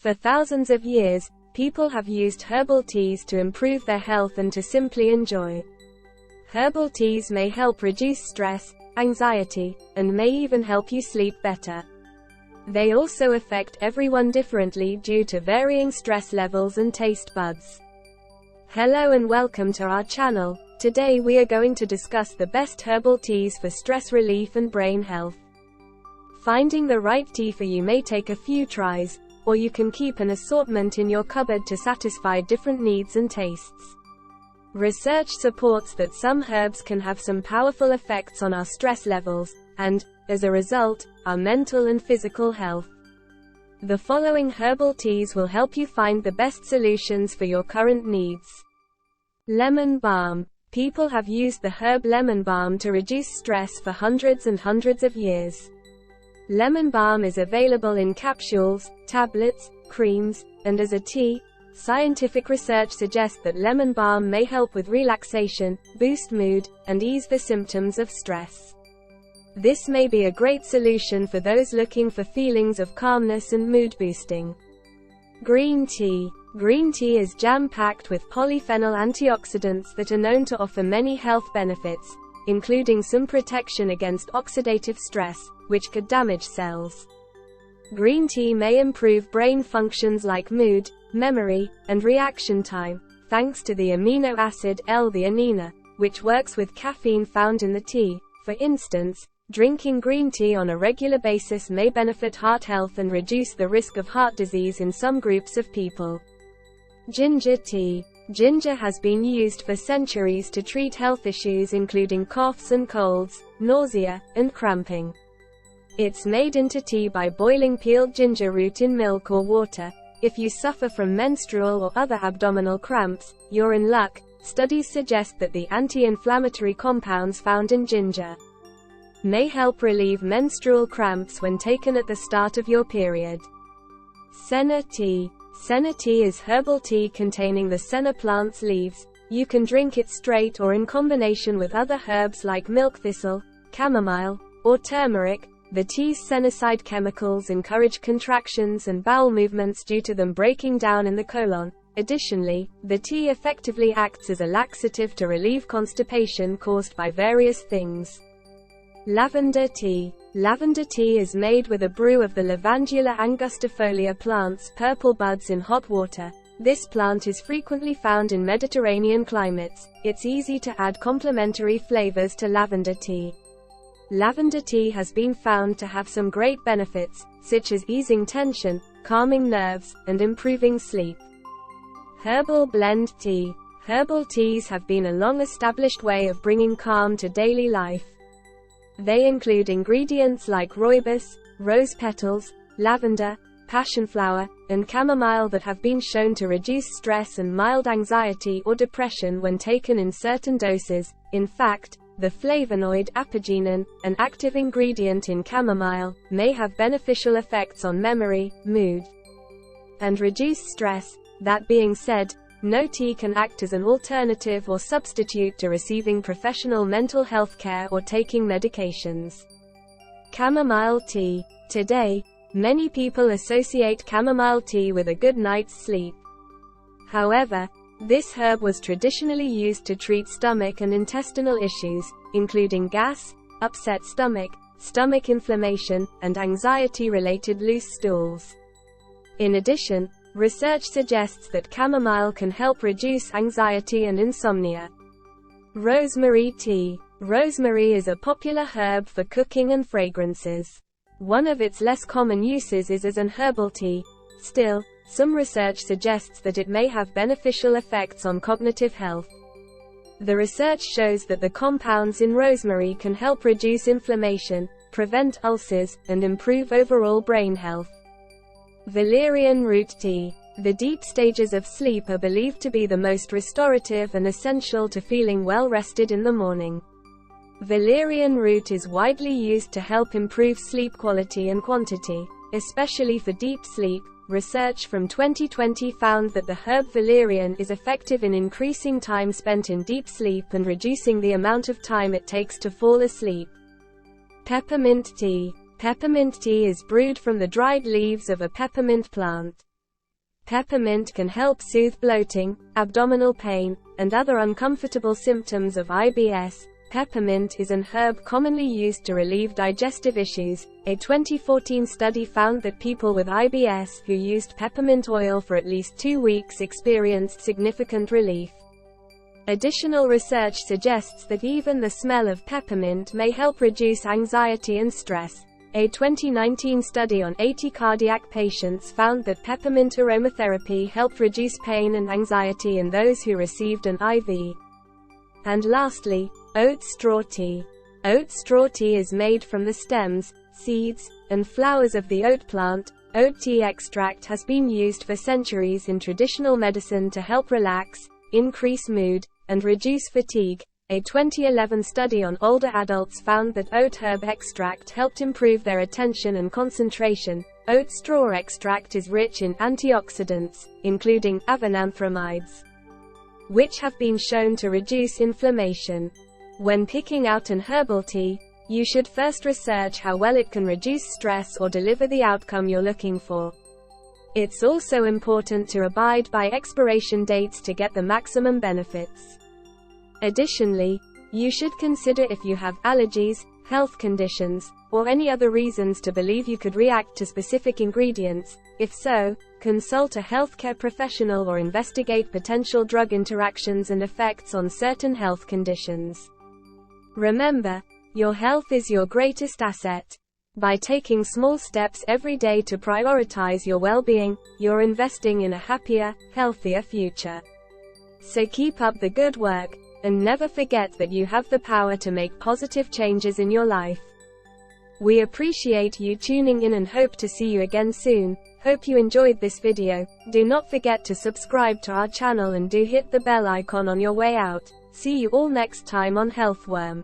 For thousands of years, people have used herbal teas to improve their health and to simply enjoy. Herbal teas may help reduce stress, anxiety, and may even help you sleep better. They also affect everyone differently due to varying stress levels and taste buds. Hello and welcome to our channel. Today we are going to discuss the best herbal teas for stress relief and brain health. Finding the right tea for you may take a few tries, or you can keep an assortment in your cupboard to satisfy different needs and tastes. Research supports that some herbs can have some powerful effects on our stress levels, and, as a result, our mental and physical health. The following herbal teas will help you find the best solutions for your current needs. Lemon balm. People have used the herb lemon balm to reduce stress for hundreds and hundreds of years. Lemon balm is available in capsules, tablets, creams, and as a tea. Scientific research suggests that lemon balm may help with relaxation, boost mood, and ease the symptoms of stress. This may be a great solution for those looking for feelings of calmness and mood boosting. Green tea. Green tea is jam-packed with polyphenol antioxidants that are known to offer many health benefits, including some protection against oxidative stress, which could damage cells. Green tea may improve brain functions like mood, memory, and reaction time, thanks to the amino acid L-theanine, which works with caffeine found in the tea. For instance, drinking green tea on a regular basis may benefit heart health and reduce the risk of heart disease in some groups of people. Ginger tea. Ginger has been used for centuries to treat health issues including coughs and colds, nausea, and cramping. It's made into tea by boiling peeled ginger root in milk or water. If you suffer from menstrual or other abdominal cramps, you're in luck. Studies suggest that the anti-inflammatory compounds found in ginger may help relieve menstrual cramps when taken at the start of your period. Senna tea. Senna tea is herbal tea containing the senna plant's leaves. You can drink it straight or in combination with other herbs like milk thistle, chamomile, or turmeric. The tea's sennicide chemicals encourage contractions and bowel movements due to them breaking down in the colon. Additionally, the tea effectively acts as a laxative to relieve constipation caused by various things. Lavender tea. Lavender tea is made with a brew of the Lavandula angustifolia plant's purple buds in hot water. This plant is frequently found in Mediterranean climates. It's easy to add complementary flavors to lavender tea. Lavender tea has been found to have some great benefits, such as easing tension, calming nerves, and improving sleep. Herbal blend tea. Herbal teas have been a long-established way of bringing calm to daily life. They include ingredients like rooibos, rose petals, lavender, passionflower, and chamomile that have been shown to reduce stress and mild anxiety or depression when taken in certain doses. In fact, the flavonoid apigenin, an active ingredient in chamomile, may have beneficial effects on memory, mood, and reduce stress. That being said, no tea can act as an alternative or substitute to receiving professional mental health care or taking medications. Chamomile tea. Today, many people associate chamomile tea with a good night's sleep. However, this herb was traditionally used to treat stomach and intestinal issues, including gas, upset stomach, stomach inflammation, and anxiety-related loose stools. In addition, research suggests that chamomile can help reduce anxiety and insomnia. Rosemary tea. Rosemary is a popular herb for cooking and fragrances. One of its less common uses is as an herbal tea. Still, some research suggests that it may have beneficial effects on cognitive health. The research shows that the compounds in rosemary can help reduce inflammation, prevent ulcers, and improve overall brain health. Valerian root tea. The deep stages of sleep are believed to be the most restorative and essential to feeling well rested in the morning. Valerian root is widely used to help improve sleep quality and quantity, especially for deep sleep. Research from 2020 found that the herb valerian is effective in increasing time spent in deep sleep and reducing the amount of time it takes to fall asleep. Peppermint tea. Peppermint tea is brewed from the dried leaves of a peppermint plant. Peppermint can help soothe bloating, abdominal pain, and other uncomfortable symptoms of IBS. Peppermint is an herb commonly used to relieve digestive issues. A 2014 study found that people with IBS who used peppermint oil for at least 2 weeks experienced significant relief. Additional research suggests that even the smell of peppermint may help reduce anxiety and stress. A 2019 study on 80 cardiac patients found that peppermint aromatherapy helped reduce pain and anxiety in those who received an IV. And lastly, oat straw tea. Oat straw tea is made from the stems, seeds, and flowers of the oat plant. Oat tea extract has been used for centuries in traditional medicine to help relax, increase mood, and reduce fatigue. A 2011 study on older adults found that oat herb extract helped improve their attention and concentration. Oat straw extract is rich in antioxidants, including avenanthramides, which have been shown to reduce inflammation. When picking out an herbal tea, you should first research how well it can reduce stress or deliver the outcome you're looking for. It's also important to abide by expiration dates to get the maximum benefits. Additionally, you should consider if you have allergies, health conditions, or any other reasons to believe you could react to specific ingredients. If so, consult a healthcare professional or investigate potential drug interactions and effects on certain health conditions. Remember, your health is your greatest asset. By taking small steps every day to prioritize your well-being, you're investing in a happier, healthier future. So keep up the good work, and never forget that you have the power to make positive changes in your life. We appreciate you tuning in and hope to see you again soon. Hope you enjoyed this video. Do not forget to subscribe to our channel and do hit the bell icon on your way out. See you all next time on Healthworm.